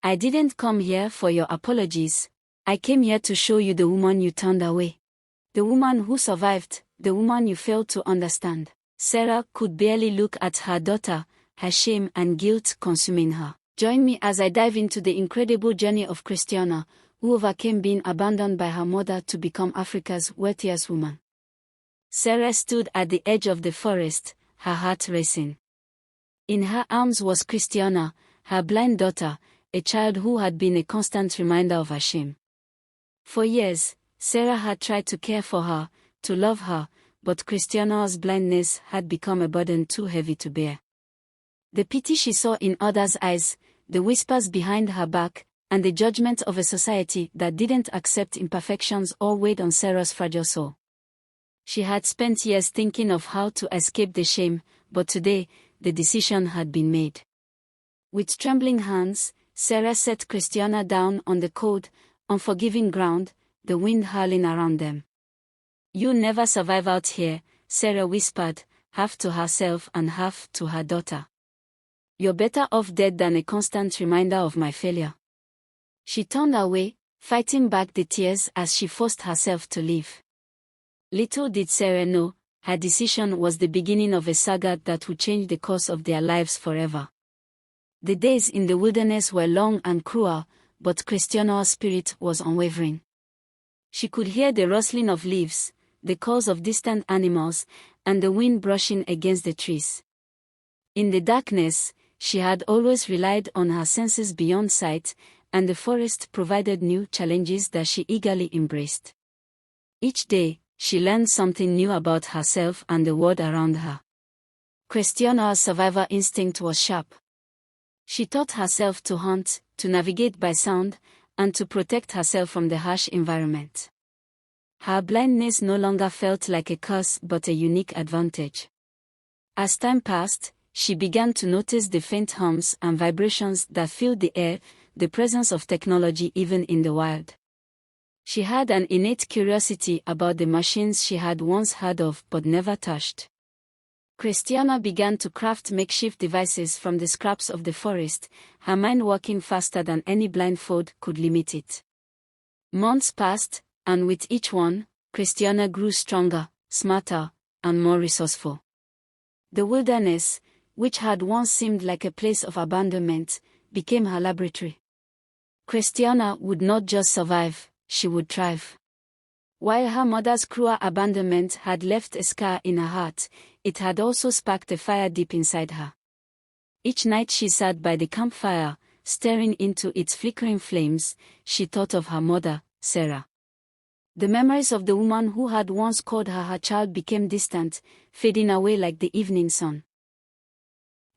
I didn't come here for your apologies. I came here to show you the woman you turned away. The woman who survived, the woman you failed to understand. Sarah could barely look at her daughter, her shame and guilt consuming her. Join me as I dive into the incredible journey of Christiana, who overcame being abandoned by her mother to become Africa's wealthiest woman. Sarah stood at the edge of the forest, her heart racing. In her arms was Christiana, her blind daughter, a child who had been a constant reminder of her shame. For years, Sarah had tried to care for her, to love her, but Christiana's blindness had become a burden too heavy to bear. The pity she saw in others' eyes, the whispers behind her back, and the judgment of a society that didn't accept imperfections all weighed on Sarah's fragile soul. She had spent years thinking of how to escape the shame, but today, the decision had been made. With trembling hands, Sarah set Christiana down on the cold, unforgiving ground, the wind howling around them. "You'll never survive out here," Sarah whispered, half to herself and half to her daughter. "You're better off dead than a constant reminder of my failure." She turned away, fighting back the tears as she forced herself to leave. Little did Sarah know, her decision was the beginning of a saga that would change the course of their lives forever. The days in the wilderness were long and cruel, but Christiana's spirit was unwavering. She could hear the rustling of leaves, the calls of distant animals, and the wind brushing against the trees. In the darkness, she had always relied on her senses beyond sight, and the forest provided new challenges that she eagerly embraced. Each day, she learned something new about herself and the world around her. Christiana's survival instinct was sharp. She taught herself to hunt, to navigate by sound, and to protect herself from the harsh environment. Her blindness no longer felt like a curse but a unique advantage. As time passed, she began to notice the faint hums and vibrations that filled the air, the presence of technology even in the wild. She had an innate curiosity about the machines she had once heard of but never touched. Christiana began to craft makeshift devices from the scraps of the forest, her mind working faster than any blindfold could limit it. Months passed, and with each one, Christiana grew stronger, smarter, and more resourceful. The wilderness, which had once seemed like a place of abandonment, became her laboratory. Christiana would not just survive, she would thrive. While her mother's cruel abandonment had left a scar in her heart, it had also sparked a fire deep inside her. Each night she sat by the campfire, staring into its flickering flames, she thought of her mother, Sarah. The memories of the woman who had once called her her child became distant, fading away like the evening sun.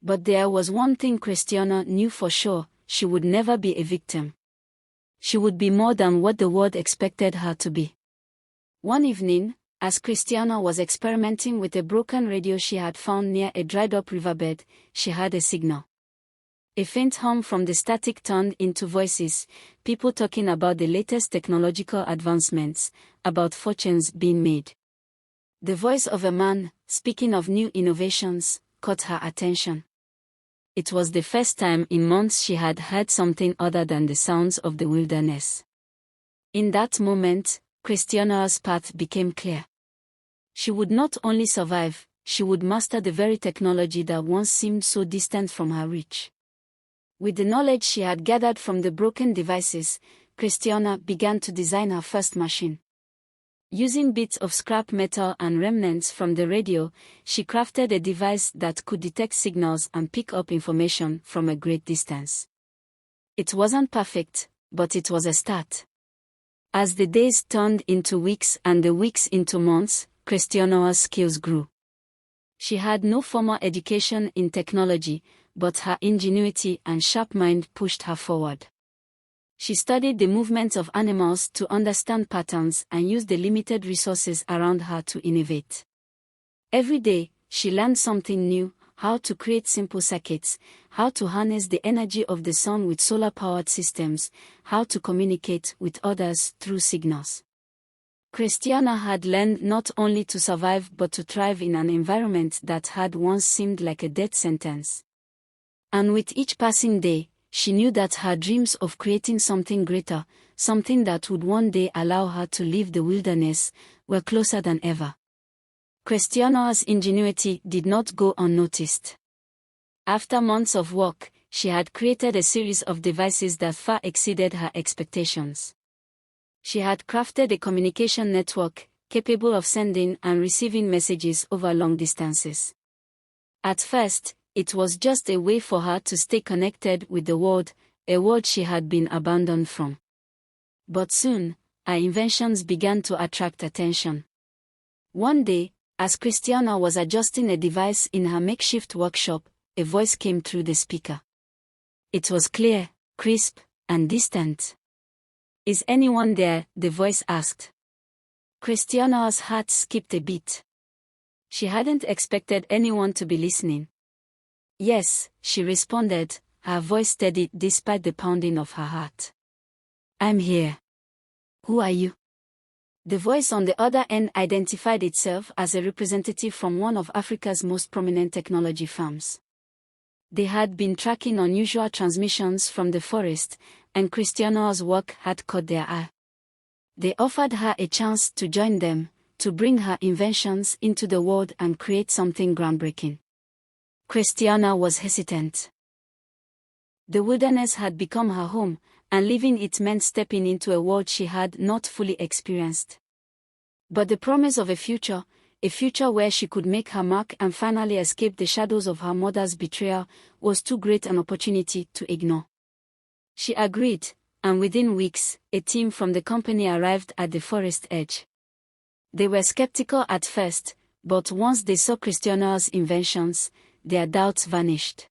But there was one thing Christiana knew for sure: she would never be a victim. She would be more than what the world expected her to be. One evening, as Christiana was experimenting with a broken radio she had found near a dried-up riverbed, she heard a signal. A faint hum from the static turned into voices, people talking about the latest technological advancements, about fortunes being made. The voice of a man, speaking of new innovations, caught her attention. It was the first time in months she had heard something other than the sounds of the wilderness. In that moment, Christiana's path became clear. She would not only survive, she would master the very technology that once seemed so distant from her reach. With the knowledge she had gathered from the broken devices, Christiana began to design her first machine. Using bits of scrap metal and remnants from the radio, she crafted a device that could detect signals and pick up information from a great distance. It wasn't perfect, but it was a start. As the days turned into weeks and the weeks into months, Christiana's skills grew. She had no formal education in technology, but her ingenuity and sharp mind pushed her forward. She studied the movements of animals to understand patterns and used the limited resources around her to innovate. Every day, she learned something new: how to create simple circuits, how to harness the energy of the sun with solar-powered systems, how to communicate with others through signals. Christiana had learned not only to survive but to thrive in an environment that had once seemed like a death sentence. And with each passing day, she knew that her dreams of creating something greater, something that would one day allow her to leave the wilderness, were closer than ever. Christiana's ingenuity did not go unnoticed. After months of work, she had created a series of devices that far exceeded her expectations. She had crafted a communication network capable of sending and receiving messages over long distances. At first, it was just a way for her to stay connected with the world, a world she had been abandoned from. But soon, her inventions began to attract attention. One day, as Christiana was adjusting a device in her makeshift workshop, a voice came through the speaker. It was clear, crisp, and distant. "Is anyone there?" the voice asked. Christiana's heart skipped a beat. She hadn't expected anyone to be listening. "Yes," she responded, her voice steady despite the pounding of her heart. "I'm here." "Who are you?" The voice on the other end identified itself as a representative from one of Africa's most prominent technology firms. They had been tracking unusual transmissions from the forest, and Christiana's work had caught their eye. They offered her a chance to join them, to bring her inventions into the world and create something groundbreaking. Christiana was hesitant. The wilderness had become her home, and leaving it meant stepping into a world she had not fully experienced. But the promise of a future where she could make her mark and finally escape the shadows of her mother's betrayal, was too great an opportunity to ignore. She agreed, and within weeks, a team from the company arrived at the forest edge. They were skeptical at first, but once they saw Christiana's inventions, their doubts vanished.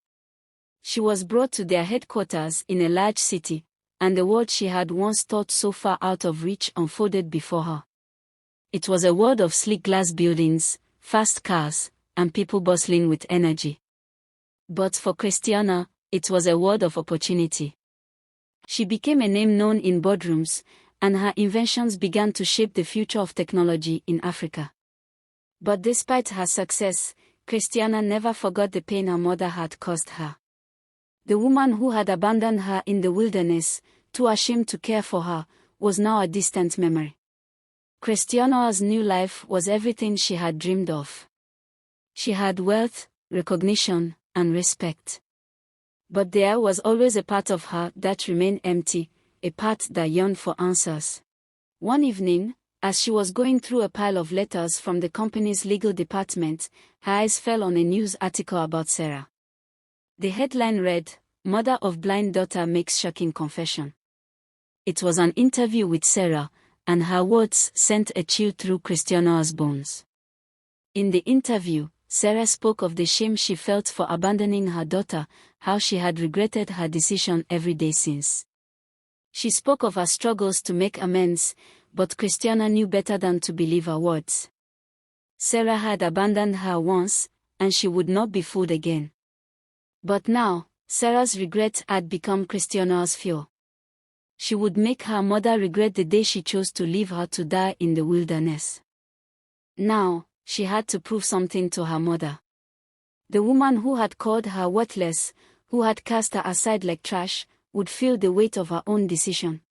She was brought to their headquarters in a large city, and the world she had once thought so far out of reach unfolded before her. It was a world of sleek glass buildings, fast cars, and people bustling with energy. But for Christiana, it was a world of opportunity. She became a name known in boardrooms, and her inventions began to shape the future of technology in Africa. But despite her success, Christiana never forgot the pain her mother had caused her. The woman who had abandoned her in the wilderness, too ashamed to care for her, was now a distant memory. Christiana's new life was everything she had dreamed of. She had wealth, recognition, and respect. But there was always a part of her that remained empty, a part that yearned for answers. One evening, as she was going through a pile of letters from the company's legal department, her eyes fell on a news article about Sarah. The headline read, "Mother of blind daughter makes shocking confession." It was an interview with Sarah, and her words sent a chill through Christiana's bones. In the interview, Sarah spoke of the shame she felt for abandoning her daughter, how she had regretted her decision every day since. She spoke of her struggles to make amends, but Christiana knew better than to believe her words. Sarah had abandoned her once, and she would not be fooled again. But now, Sarah's regret had become Christiana's fuel. She would make her mother regret the day she chose to leave her to die in the wilderness. Now, she had to prove something to her mother. The woman who had called her worthless, who had cast her aside like trash, would feel the weight of her own decision.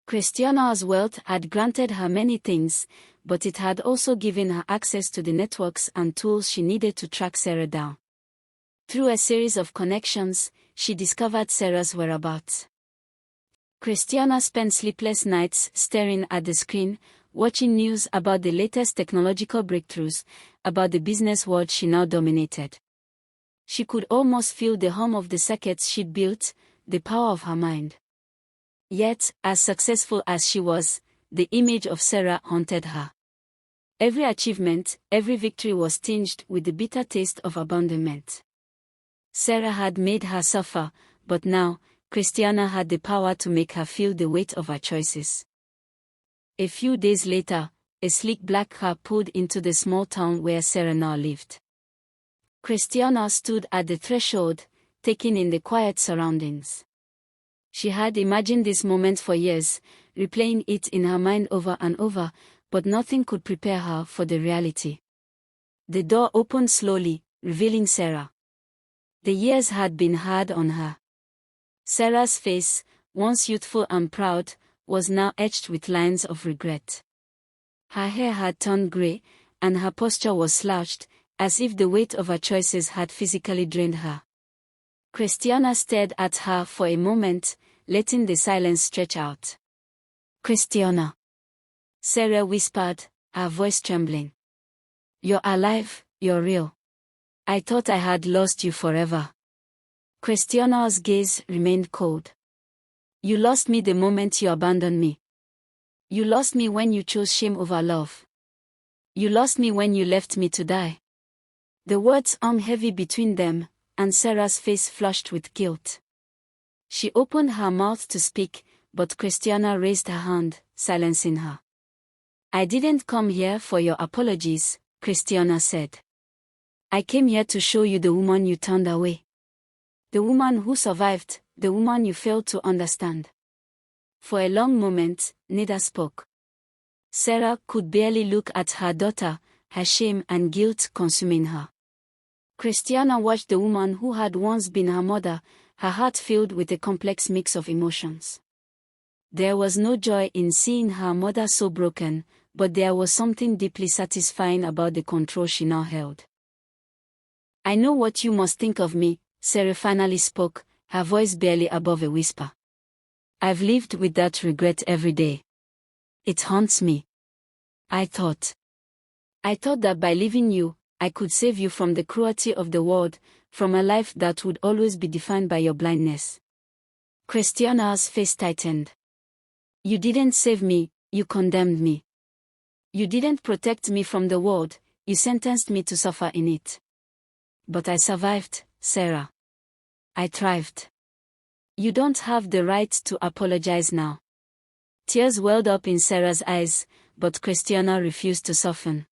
Christiana's wealth had granted her many things, but it had also given her access to the networks and tools she needed to track Sarah down. Through a series of connections, she discovered Sarah's whereabouts. Christiana spent sleepless nights staring at the screen, watching news about the latest technological breakthroughs, about the business world she now dominated. She could almost feel the hum of the circuits she'd built, the power of her mind. Yet, as successful as she was, the image of Sarah haunted her. Every achievement, every victory was tinged with the bitter taste of abandonment. Sarah had made her suffer, but now, Christiana had the power to make her feel the weight of her choices. A few days later, a sleek black car pulled into the small town where Sarah now lived. Christiana stood at the threshold, taking in the quiet surroundings. She had imagined this moment for years, replaying it in her mind over and over, but nothing could prepare her for the reality. The door opened slowly, revealing Sarah. The years had been hard on her. Sarah's face, once youthful and proud, was now etched with lines of regret. Her hair had turned grey, and her posture was slouched, as if the weight of her choices had physically drained her. Christiana stared at her for a moment, letting the silence stretch out. "Christiana," Sarah whispered, her voice trembling. "You're alive, you're real. I thought I had lost you forever." Christiana's gaze remained cold. "You lost me the moment you abandoned me. You lost me when you chose shame over love. You lost me when you left me to die." The words hung heavy between them, and Sarah's face flushed with guilt. She opened her mouth to speak, but Christiana raised her hand, silencing her. "I didn't come here for your apologies," Christiana said. "I came here to show you the woman you turned away. The woman who survived, the woman you failed to understand." For a long moment, neither spoke. Sarah could barely look at her daughter, her shame and guilt consuming her. Christiana watched the woman who had once been her mother, her heart filled with a complex mix of emotions. There was no joy in seeing her mother so broken, but there was something deeply satisfying about the control she now held. "I know what you must think of me," Sarah finally spoke, her voice barely above a whisper. "I've lived with that regret every day. It haunts me. I thought that by leaving you, I could save you from the cruelty of the world, from a life that would always be defined by your blindness." Christiana's face tightened. "You didn't save me, you condemned me. You didn't protect me from the world, you sentenced me to suffer in it. But I survived, Sarah. I thrived. You don't have the right to apologize now." Tears welled up in Sarah's eyes, but Christiana refused to soften.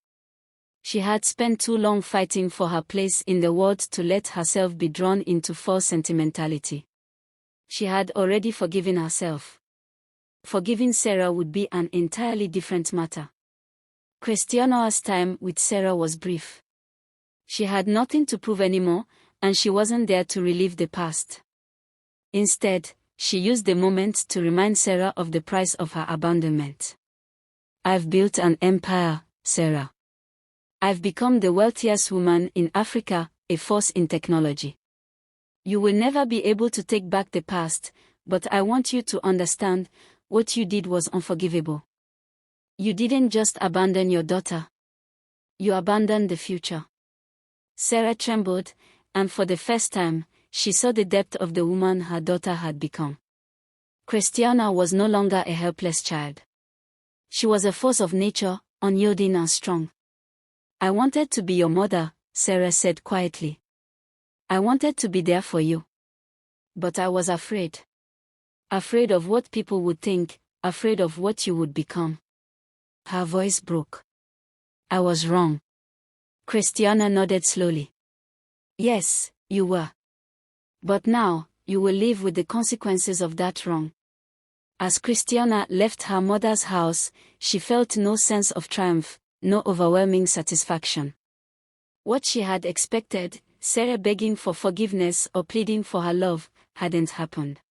She had spent too long fighting for her place in the world to let herself be drawn into false sentimentality. She had already forgiven herself. Forgiving Sarah would be an entirely different matter. Christiana's time with Sarah was brief. She had nothing to prove anymore, and she wasn't there to relive the past. Instead, she used the moment to remind Sarah of the price of her abandonment. "I've built an empire, Sarah. I've become the wealthiest woman in Africa, a force in technology. You will never be able to take back the past, but I want you to understand, what you did was unforgivable. You didn't just abandon your daughter. You abandoned the future." Sarah trembled, and for the first time, she saw the depth of the woman her daughter had become. Christiana was no longer a helpless child. She was a force of nature, unyielding and strong. "I wanted to be your mother," Sarah said quietly. "I wanted to be there for you. But I was afraid. Afraid of what people would think, afraid of what you would become." Her voice broke. "I was wrong." Christiana nodded slowly. "Yes, you were. But now, you will live with the consequences of that wrong." As Christiana left her mother's house, she felt no sense of triumph, no overwhelming satisfaction. What she had expected, Sarah begging for forgiveness or pleading for her love, hadn't happened.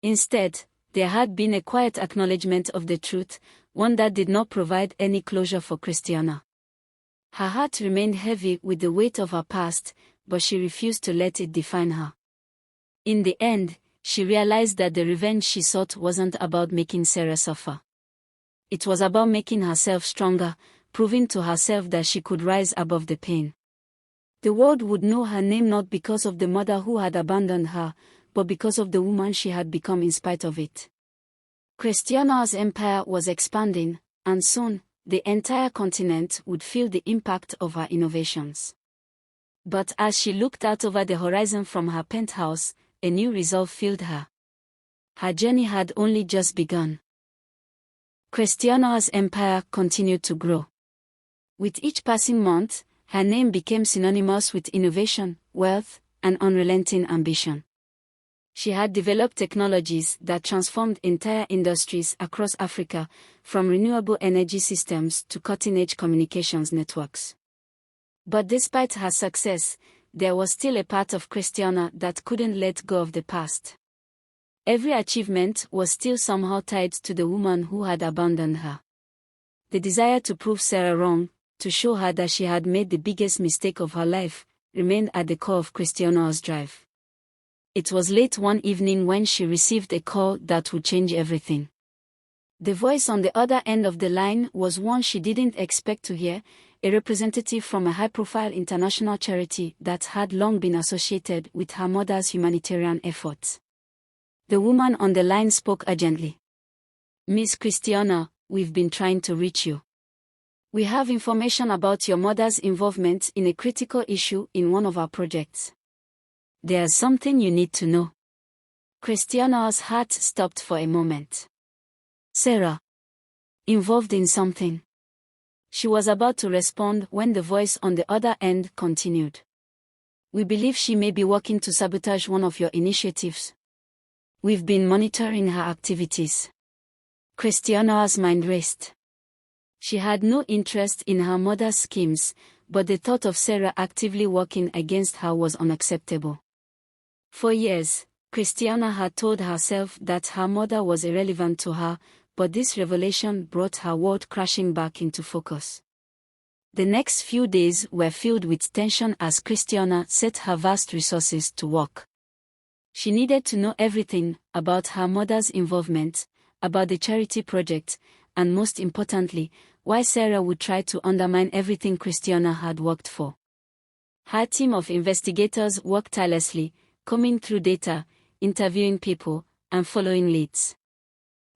Instead, there had been a quiet acknowledgement of the truth, one that did not provide any closure for Christiana. Her heart remained heavy with the weight of her past, but she refused to let it define her. In the end, she realized that the revenge she sought wasn't about making Sarah suffer. It was about making herself stronger, proving to herself that she could rise above the pain. The world would know her name not because of the mother who had abandoned her, but because of the woman she had become in spite of it. Christiana's empire was expanding, and soon, the entire continent would feel the impact of her innovations. But as she looked out over the horizon from her penthouse, a new resolve filled her. Her journey had only just begun. Christiana's empire continued to grow. With each passing month, her name became synonymous with innovation, wealth, and unrelenting ambition. She had developed technologies that transformed entire industries across Africa, from renewable energy systems to cutting-edge communications networks. But despite her success, there was still a part of Christiana that couldn't let go of the past. Every achievement was still somehow tied to the woman who had abandoned her. The desire to prove Sarah wrong, to show her that she had made the biggest mistake of her life, remained at the core of Christiana's drive. It was late one evening when she received a call that would change everything. The voice on the other end of the line was one she didn't expect to hear, a representative from a high-profile international charity that had long been associated with her mother's humanitarian efforts. The woman on the line spoke urgently. "Miss Christiana, we've been trying to reach you. We have information about your mother's involvement in a critical issue in one of our projects. There's something you need to know." Christiana's heart stopped for a moment. Sarah? Involved in something? She was about to respond when the voice on the other end continued. "We believe she may be working to sabotage one of your initiatives. We've been monitoring her activities." Christiana's mind raced. She had no interest in her mother's schemes, but the thought of Sarah actively working against her was unacceptable. For years, Christiana had told herself that her mother was irrelevant to her, but this revelation brought her world crashing back into focus. The next few days were filled with tension as Christiana set her vast resources to work. She needed to know everything about her mother's involvement, about the charity project, and most importantly, why Sarah would try to undermine everything Christiana had worked for. Her team of investigators worked tirelessly, combing through data, interviewing people, and following leads.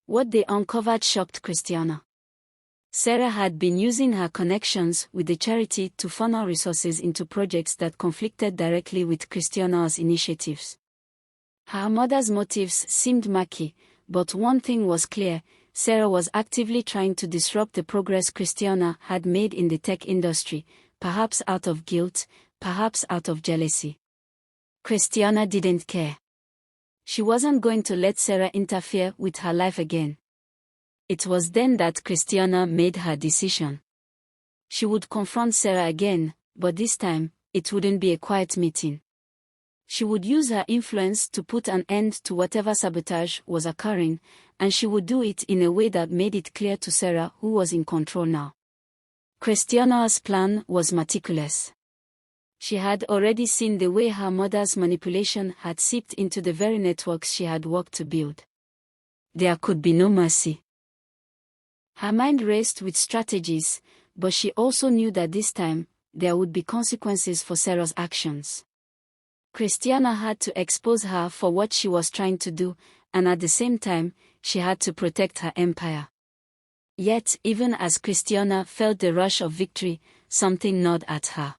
What they uncovered shocked Christiana. Sarah had been using her connections with the charity to funnel resources into projects that conflicted directly with Christiana's initiatives. Her mother's motives seemed murky, but one thing was clear: Sarah was actively trying to disrupt the progress Christiana had made in the tech industry, perhaps out of guilt, perhaps out of jealousy. Christiana didn't care. She wasn't going to let Sarah interfere with her life again. It was then that Christiana made her decision. She would confront Sarah again, but this time, it wouldn't be a quiet meeting. She would use her influence to put an end to whatever sabotage was occurring, and she would do it in a way that made it clear to Sarah who was in control now. Christiana's plan was meticulous. She had already seen the way her mother's manipulation had seeped into the very networks she had worked to build. There could be no mercy. Her mind raced with strategies, but she also knew that this time, there would be consequences for Sarah's actions. Christiana had to expose her for what she was trying to do, and at the same time, she had to protect her empire. Yet, even as Christiana felt the rush of victory, something gnawed at her.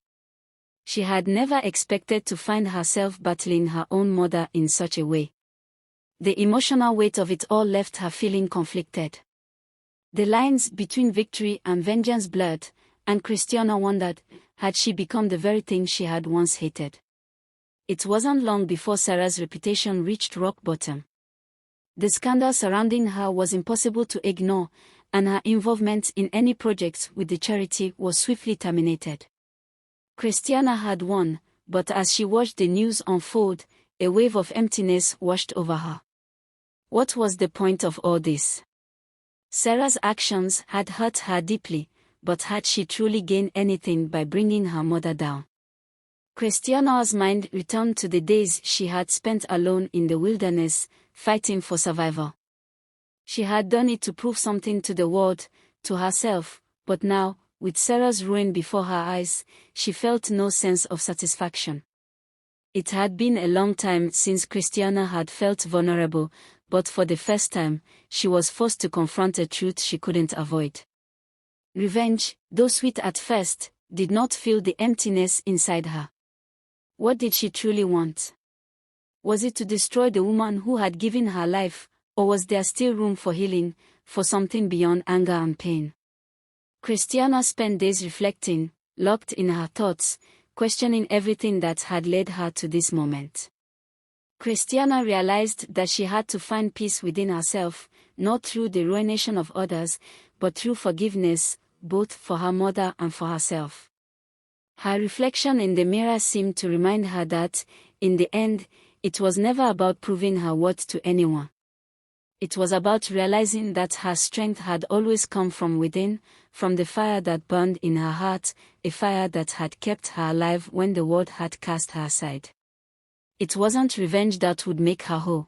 She had never expected to find herself battling her own mother in such a way. The emotional weight of it all left her feeling conflicted. The lines between victory and vengeance blurred, and Christiana wondered, had she become the very thing she had once hated? It wasn't long before Sarah's reputation reached rock bottom. The scandal surrounding her was impossible to ignore, and her involvement in any projects with the charity was swiftly terminated. Christiana had won, but as she watched the news unfold, a wave of emptiness washed over her. What was the point of all this? Sarah's actions had hurt her deeply, but had she truly gained anything by bringing her mother down? Christiana's mind returned to the days she had spent alone in the wilderness, fighting for survival. She had done it to prove something to the world, to herself, but now, with Sarah's ruin before her eyes, she felt no sense of satisfaction. It had been a long time since Christiana had felt vulnerable, but for the first time, she was forced to confront a truth she couldn't avoid. Revenge, though sweet at first, did not fill the emptiness inside her. What did she truly want? Was it to destroy the woman who had given her life, or was there still room for healing, for something beyond anger and pain? Christiana spent days reflecting, locked in her thoughts, questioning everything that had led her to this moment. Christiana realized that she had to find peace within herself, not through the ruination of others, but through forgiveness, both for her mother and for herself. Her reflection in the mirror seemed to remind her that, in the end, It was never about proving her worth to anyone. It was about realizing that her strength had always come from within, from the fire that burned in her heart, a fire that had kept her alive when the world had cast her aside. It wasn't revenge that would make her whole.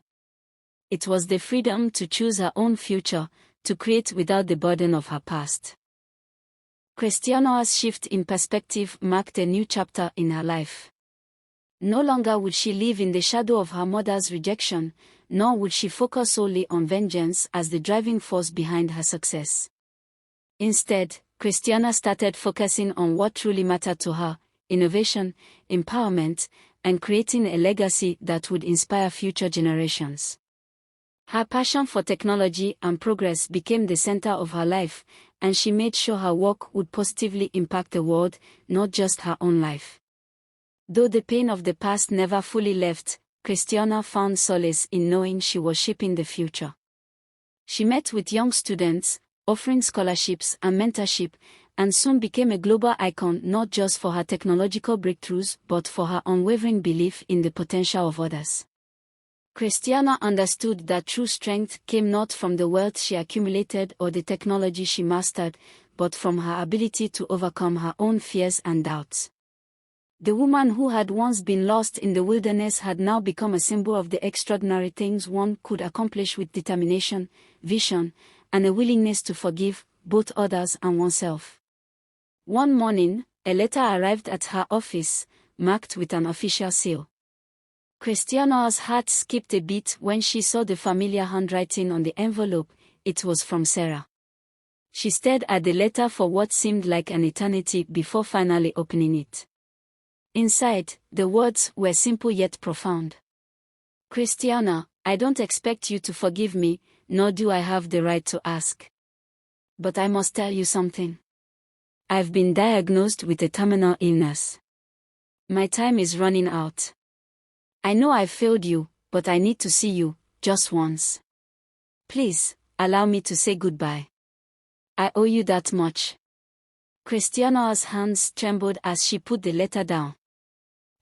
It was the freedom to choose her own future, to create without the burden of her past. Christiana's shift in perspective marked a new chapter in her life. No longer would she live in the shadow of her mother's rejection, nor would she focus solely on vengeance as the driving force behind her success. Instead, Christiana started focusing on what truly mattered to her: innovation, empowerment, and creating a legacy that would inspire future generations. Her passion for technology and progress became the center of her life, and she made sure her work would positively impact the world, not just her own life. Though the pain of the past never fully left, Christiana found solace in knowing she was shaping the future. She met with young students, offering scholarships and mentorship, and soon became a global icon not just for her technological breakthroughs but for her unwavering belief in the potential of others. Christiana understood that true strength came not from the wealth she accumulated or the technology she mastered, but from her ability to overcome her own fears and doubts. The woman who had once been lost in the wilderness had now become a symbol of the extraordinary things one could accomplish with determination, vision, and a willingness to forgive, both others and oneself. One morning, a letter arrived at her office, marked with an official seal. Christiana's heart skipped a beat when she saw the familiar handwriting on the envelope. It was from Sarah. She stared at the letter for what seemed like an eternity before finally opening it. Inside, the words were simple yet profound. Christiana, I don't expect you to forgive me, nor do I have the right to ask. But I must tell you something. I've been diagnosed with a terminal illness. My time is running out. I know I've failed you, but I need to see you, just once. Please, allow me to say goodbye. I owe you that much. Christiana's hands trembled as she put the letter down.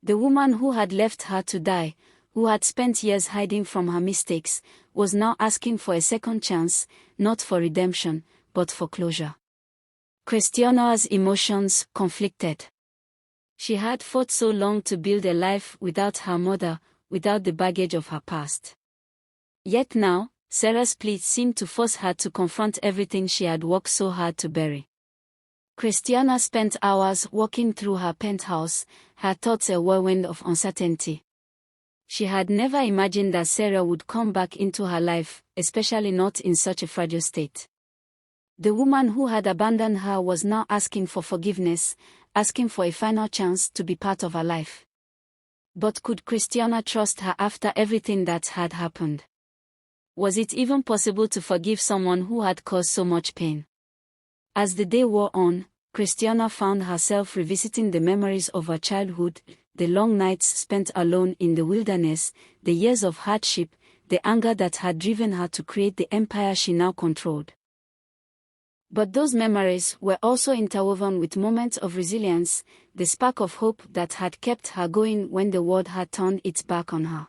The woman who had left her to die, who had spent years hiding from her mistakes, was now asking for a second chance, not for redemption, but for closure. Christiana's emotions conflicted. She had fought so long to build a life without her mother, without the baggage of her past. Yet now, Sarah's plea seemed to force her to confront everything she had worked so hard to bury. Christiana spent hours walking through her penthouse, her thoughts a whirlwind of uncertainty. She had never imagined that Sarah would come back into her life, especially not in such a fragile state. The woman who had abandoned her was now asking for forgiveness, asking for a final chance to be part of her life. But could Christiana trust her after everything that had happened? Was it even possible to forgive someone who had caused so much pain? As the day wore on, Christiana found herself revisiting the memories of her childhood, the long nights spent alone in the wilderness, the years of hardship, the anger that had driven her to create the empire she now controlled. But those memories were also interwoven with moments of resilience, the spark of hope that had kept her going when the world had turned its back on her.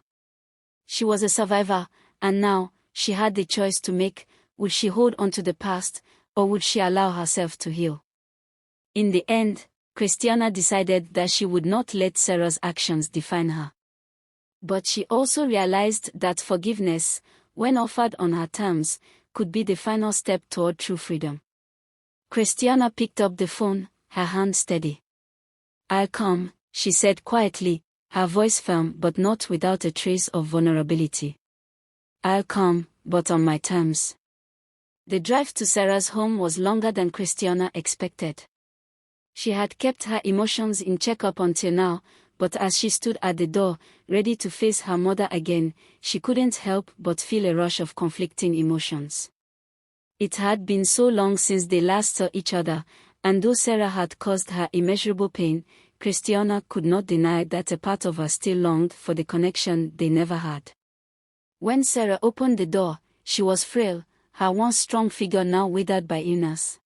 She was a survivor, and now, she had the choice to make: would she hold on to the past, or would she allow herself to heal? In the end, Christiana decided that she would not let Sarah's actions define her. But she also realized that forgiveness, when offered on her terms, could be the final step toward true freedom. Christiana picked up the phone, her hand steady. "I'll come," she said quietly, her voice firm but not without a trace of vulnerability. "I'll come, but on my terms." The drive to Sarah's home was longer than Christiana expected. She had kept her emotions in check up until now, but as she stood at the door, ready to face her mother again, she couldn't help but feel a rush of conflicting emotions. It had been so long since they last saw each other, and though Sarah had caused her immeasurable pain, Christiana could not deny that a part of her still longed for the connection they never had. When Sarah opened the door, she was frail, her once strong figure now withered by illness.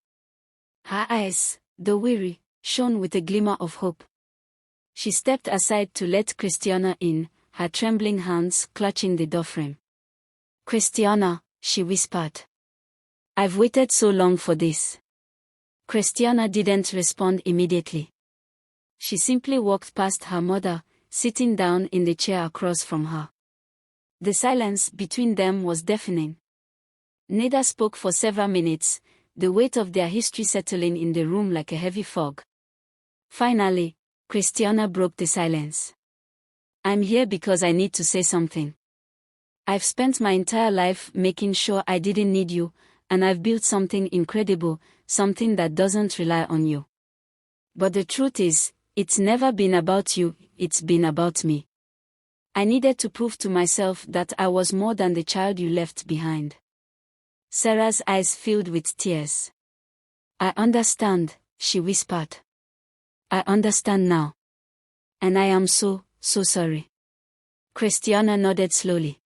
Her eyes, though weary, shone with a glimmer of hope. She stepped aside to let Christiana in, her trembling hands clutching the doorframe. "Christiana," she whispered. "I've waited so long for this." Christiana didn't respond immediately. She simply walked past her mother, sitting down in the chair across from her. The silence between them was deafening. Neither spoke for several minutes, the weight of their history settling in the room like a heavy fog. Finally, Christiana broke the silence. "I'm here because I need to say something. I've spent my entire life making sure I didn't need you, and I've built something incredible, something that doesn't rely on you. But the truth is, it's never been about you, it's been about me. I needed to prove to myself that I was more than the child you left behind." Sarah's eyes filled with tears. "I understand," she whispered. "I understand now. And I am so sorry." Christiana nodded slowly.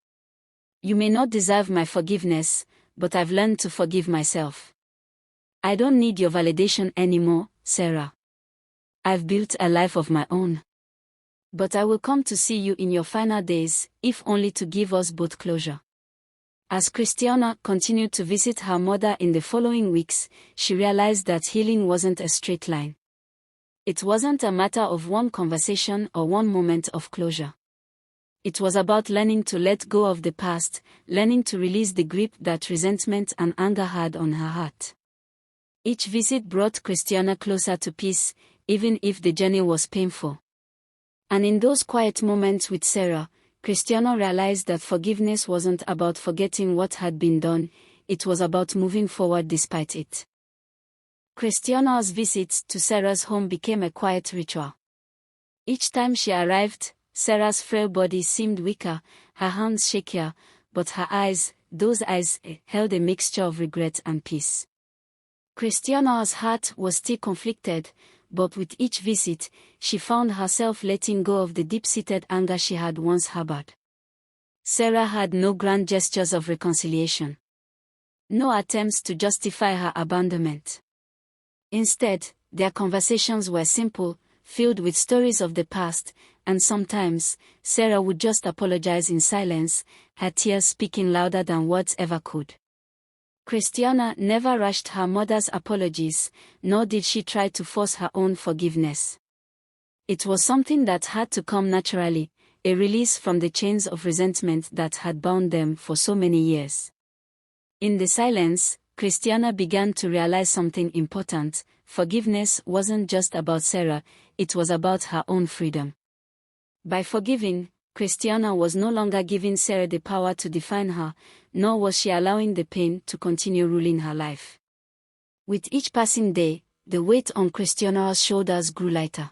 "You may not deserve my forgiveness, but I've learned to forgive myself. I don't need your validation anymore, Sarah. I've built a life of my own. But I will come to see you in your final days, if only to give us both closure." As Christiana continued to visit her mother in the following weeks, she realized that healing wasn't a straight line. It wasn't a matter of one conversation or one moment of closure. It was about learning to let go of the past, learning to release the grip that resentment and anger had on her heart. Each visit brought Christiana closer to peace, even if the journey was painful. And in those quiet moments with Sarah, Christiana realized that forgiveness wasn't about forgetting what had been done, it was about moving forward despite it. Christiana's visits to Sarah's home became a quiet ritual. Each time she arrived, Sarah's frail body seemed weaker, her hands shakier, but her eyes, those eyes, held a mixture of regret and peace. Christiana's heart was still conflicted, but with each visit, she found herself letting go of the deep-seated anger she had once harbored. Sarah had no grand gestures of reconciliation. No attempts to justify her abandonment. Instead, their conversations were simple, filled with stories of the past, and sometimes, Sarah would just apologize in silence, her tears speaking louder than words ever could. Christiana never rushed her mother's apologies, nor did she try to force her own forgiveness. It was something that had to come naturally, a release from the chains of resentment that had bound them for so many years. In the silence, Christiana began to realize something important: forgiveness wasn't just about Sarah, it was about her own freedom. By forgiving, Christiana was no longer giving Sarah the power to define her, nor was she allowing the pain to continue ruling her life. With each passing day, the weight on Christiana's shoulders grew lighter.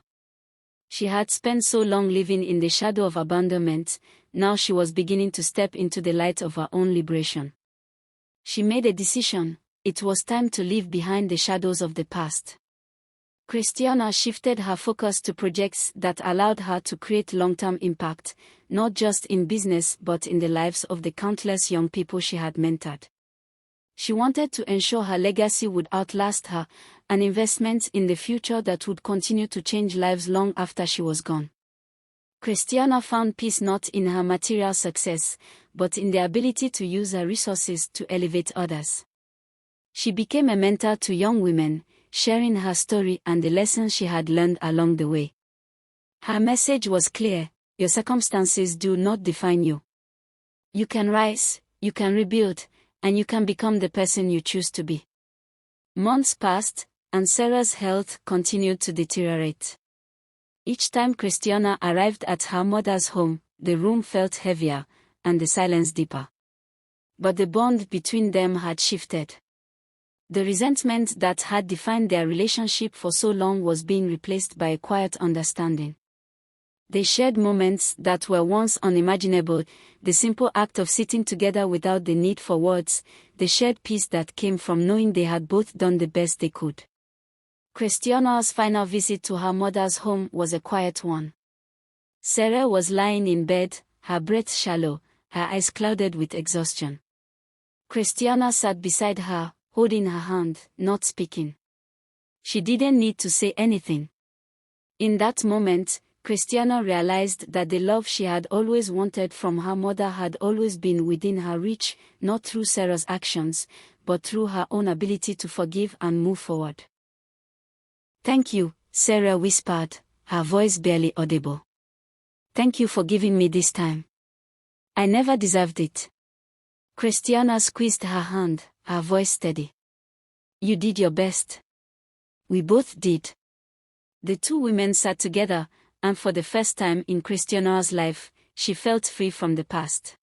She had spent so long living in the shadow of abandonment, now she was beginning to step into the light of her own liberation. She made a decision: it was time to leave behind the shadows of the past. Christiana shifted her focus to projects that allowed her to create long-term impact, not just in business but in the lives of the countless young people she had mentored. She wanted to ensure her legacy would outlast her, an investment in the future that would continue to change lives long after she was gone. Christiana found peace not in her material success, but in the ability to use her resources to elevate others. She became a mentor to young women, sharing her story and the lessons she had learned along the way. Her message was clear: your circumstances do not define you. You can rise, you can rebuild, and you can become the person you choose to be. Months passed, and Sarah's health continued to deteriorate. Each time Christiana arrived at her mother's home, the room felt heavier, and the silence deeper. But the bond between them had shifted. The resentment that had defined their relationship for so long was being replaced by a quiet understanding. They shared moments that were once unimaginable, the simple act of sitting together without the need for words, the shared peace that came from knowing they had both done the best they could. Christiana's final visit to her mother's home was a quiet one. Sarah was lying in bed, her breath shallow, her eyes clouded with exhaustion. Christiana sat beside her, holding her hand, not speaking. She didn't need to say anything. In that moment, Christiana realized that the love she had always wanted from her mother had always been within her reach, not through Sarah's actions, but through her own ability to forgive and move forward. "Thank you," Sarah whispered, her voice barely audible. "Thank you for giving me this time. I never deserved it." Christiana squeezed her hand, her voice steady. "You did your best. We both did." The two women sat together, and for the first time in Christiana's life, she felt free from the past.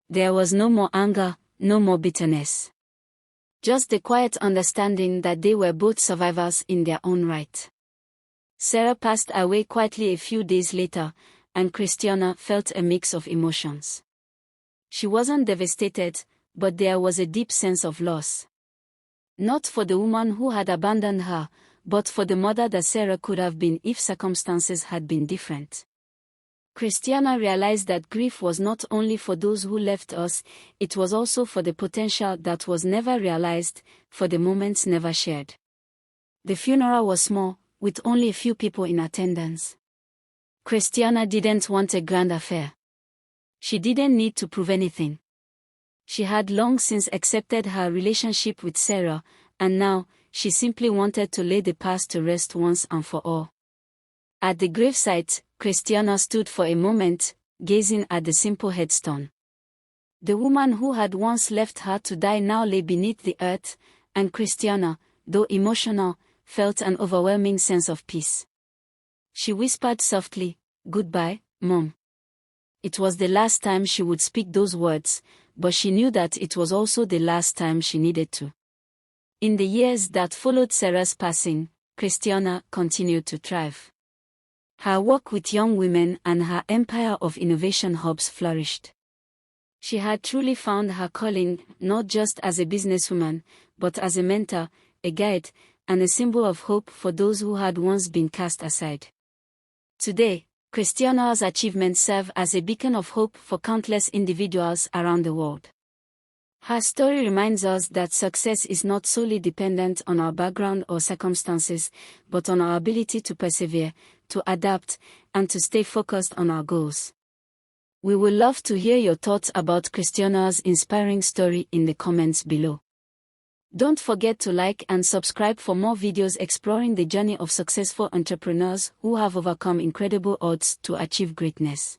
There was no more anger, no more bitterness. Just the quiet understanding that they were both survivors in their own right. Sarah passed away quietly a few days later, and Christiana felt a mix of emotions. She wasn't devastated, but there was a deep sense of loss. Not for the woman who had abandoned her, but for the mother that Sarah could have been if circumstances had been different. Christiana realized that grief was not only for those who left us, it was also for the potential that was never realized, for the moments never shared. The funeral was small, with only a few people in attendance. Christiana didn't want a grand affair. She didn't need to prove anything. She had long since accepted her relationship with Sarah, and now, she simply wanted to lay the past to rest once and for all. At the gravesite, Christiana stood for a moment, gazing at the simple headstone. The woman who had once left her to die now lay beneath the earth, and Christiana, though emotional, felt an overwhelming sense of peace. She whispered softly, "Goodbye, Mom." It was the last time she would speak those words, but she knew that it was also the last time she needed to. In the years that followed Sarah's passing, Christiana continued to thrive. Her work with young women and her empire of innovation hubs flourished. She had truly found her calling, not just as a businesswoman, but as a mentor, a guide, and a symbol of hope for those who had once been cast aside. Today, Christiana's achievements serve as a beacon of hope for countless individuals around the world. Her story reminds us that success is not solely dependent on our background or circumstances, but on our ability to persevere, to adapt, and to stay focused on our goals. We would love to hear your thoughts about Christiana's inspiring story in the comments below. Don't forget to like and subscribe for more videos exploring the journey of successful entrepreneurs who have overcome incredible odds to achieve greatness.